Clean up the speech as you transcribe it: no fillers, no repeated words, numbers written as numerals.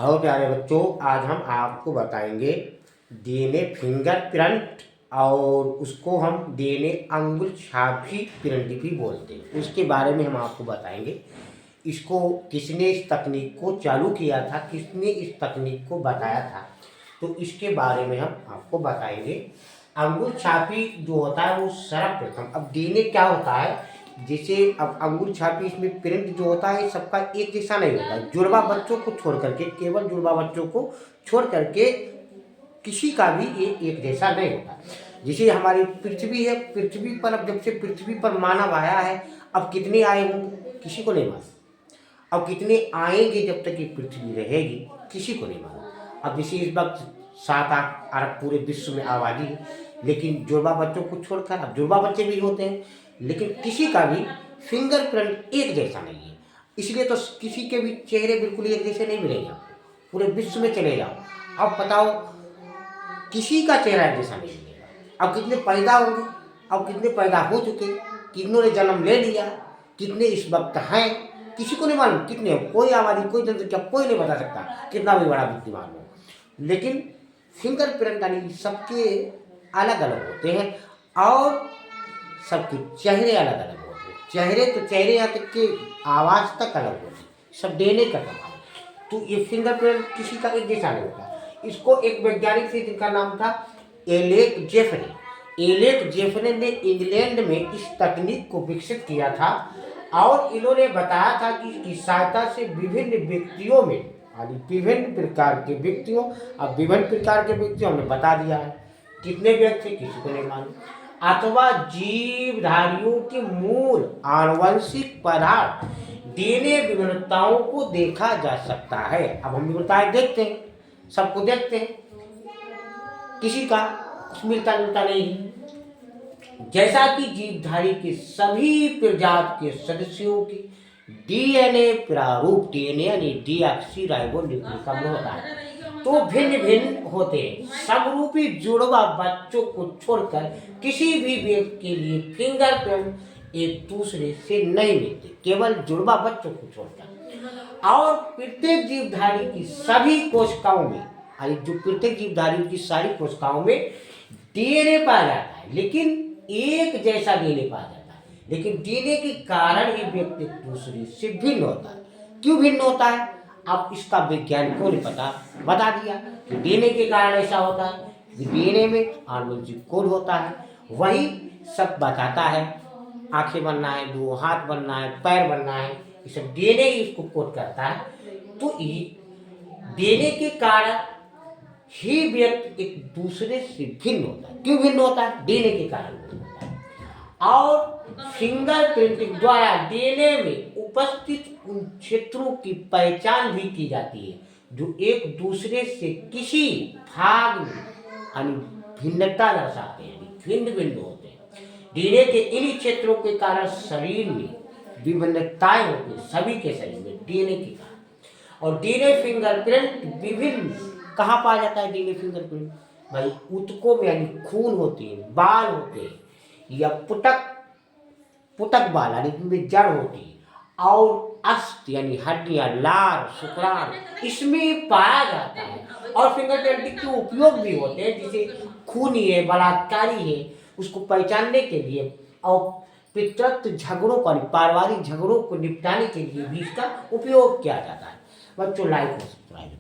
Hello प्यारे बच्चों, आज हम आपको बताएंगे डीएनए फिंगरप्रिंट और उसको हम डीएनए अंगुल छापी प्रिंट भी बोलते हैं। उसके बारे में हम आपको बताएंगे। इसको किसने इस तकनीक को चालू किया था, किसने इस तकनीक को बताया था, तो इसके बारे में हम आपको बताएंगे। अंगुल छापी जो होता है वो सर्वप्रथम, अब डीएनए क्या होता है, जैसे अब अंगुल छापी इसमें प्रिंट जो होता है सबका एक जैसा नहीं होता है। जुड़वा बच्चों को छोड़ करके, केवल जुड़वा बच्चों को छोड़ करके किसी का भी ये एक जैसा नहीं होता। जैसे हमारी पृथ्वी है, पृथ्वी पर अब जब से पृथ्वी पर मानव आया है, अब कितने आए होंगे किसी को नहीं मालूम। अब कितने आएंगे जब तक ये पृथ्वी रहेगी किसी को नहीं मालूम। अब जैसे इस वक्त 7-8 अरब पूरे विश्व में आबादी है, लेकिन जुड़वा बच्चों को छोड़कर अब जुड़वा बच्चे भी होते हैं, लेकिन किसी का भी फिंगरप्रिंट एक जैसा नहीं है। इसलिए तो किसी के भी चेहरे बिल्कुल एक जैसे नहीं मिलेंगे आपको। पूरे विश्व में चले जाओ, अब बताओ किसी का चेहरा एक जैसा नहीं मिलेगा। अब कितने पैदा होंगे, अब कितने पैदा हो चुके, कितनों ने जन्म ले लिया, कितने इस वक्त हैं किसी को नहीं मालूम। कितने, कोई आबादी, कोई जनसंख्या, कोई नहीं बता सकता, कितना भी बड़ा बुद्धिमान हो। लेकिन फिंगरप्रिंट यानी सबके अलग अलग होते हैं और सबके चेहरे अलग अलग होते हैं। चेहरे तो चेहरे, यहाँ तक कि आवाज़ तक अलग होती है, सब देने का कमाल। तो ये फिंगरप्रिंट किसी का एक जैसा नहीं होता। इसको एक वैज्ञानिक थे जिनका नाम था एलेक जेफरे। एलेक जेफरे ने इंग्लैंड में इस तकनीक को विकसित किया था और इन्होंने बताया था कि इसकी सहायता से विभिन्न व्यक्तियों में, यानी विभिन्न प्रकार के व्यक्तियों, अब विभिन्न प्रकार के व्यक्तियों हमने बता दिया है, कितने व्यक्ति किसी को नहीं मालूम, अथवा जीवधारियों के मूल आनुवंशिक पदार्थ डीएनए विविधताओं को देखा जा सकता है। अब हम विविधताएं देखते हैं, सबको देखते हैं, किसी का कुछ मिलता जुलता नहीं है। जैसा कि जीवधारी के सभी प्रजाति के सदस्यों की डीएनए प्रारूप, डीएनए यानी डीऑक्सीराइबोन्यूक्लिक अम्ल होता है, तो भिन्न भिन्न होते हैं। समरूपी जुड़वा बच्चों को छोड़कर किसी भी व्यक्ति के लिए फिंगरप्रिंट एक दूसरे से नहीं मिलते, केवल जुड़वा बच्चों को छोड़कर। और प्रत्येक जीवधारी की सभी कोशिकाओं में, जो प्रत्येक जीवधारी की सारी कोशिकाओं में डीएनए पाया जाता है, लेकिन एक जैसा डीएनए पाया जाता है। लेकिन डीएनए के कारण ही व्यक्ति दूसरे से भिन्न होता है। क्यों भिन्न होता है, अब इसका वैज्ञानिकों ने बता दिया कि डीएनए के कारण ऐसा होता है कि डीएनए में आनुवंशिक कोड होता है, वही सब बताता है। आंखें बनना है, दो हाथ बनना है, पैर बनना है, ये सब डीएनए ही इसको कोड करता है। तो डीएनए के कारण ही व्यक्ति एक दूसरे से भिन्न होता है। क्यों भिन्न होता है, डीएनए के कारण भिन्न होता है। और फिंगरप्रिंटिंग द्वारा डीएनए में उपस्थित उन क्षेत्रों की पहचान भी की जाती है जो एक दूसरे से किसी भाग में यानी भिन्नता दर्शाते हैं, भिन्न भिन्न होते हैं। डीएनए के इन क्षेत्रों के कारण शरीर में विभिन्नताएं होती हैं, सभी के शरीर में डीएनए के कारण। और डीएनए फिंगरप्रिंट विभिन्न कहाँ पाया जाता है डीएनए फिंगरप्रिंट, भाई ऊतकों में, यानी खून होती है, बाल होते हैं, या पुटक बाल यानी इनमें जड़ होती है, और अस्थि यानी हड्डियां, लार, शुक्राणु, इसमें पाया जाता है। और फिंगरप्रिंटिंग के उपयोग भी होते हैं, जैसे खूनी है, बलात्कारी है, उसको पहचानने के लिए, और पितृत्व झगड़ों को, पारिवारिक झगड़ों को निपटाने के लिए भी इसका उपयोग किया जाता है। बच्चों लाइक और सब्सक्राइब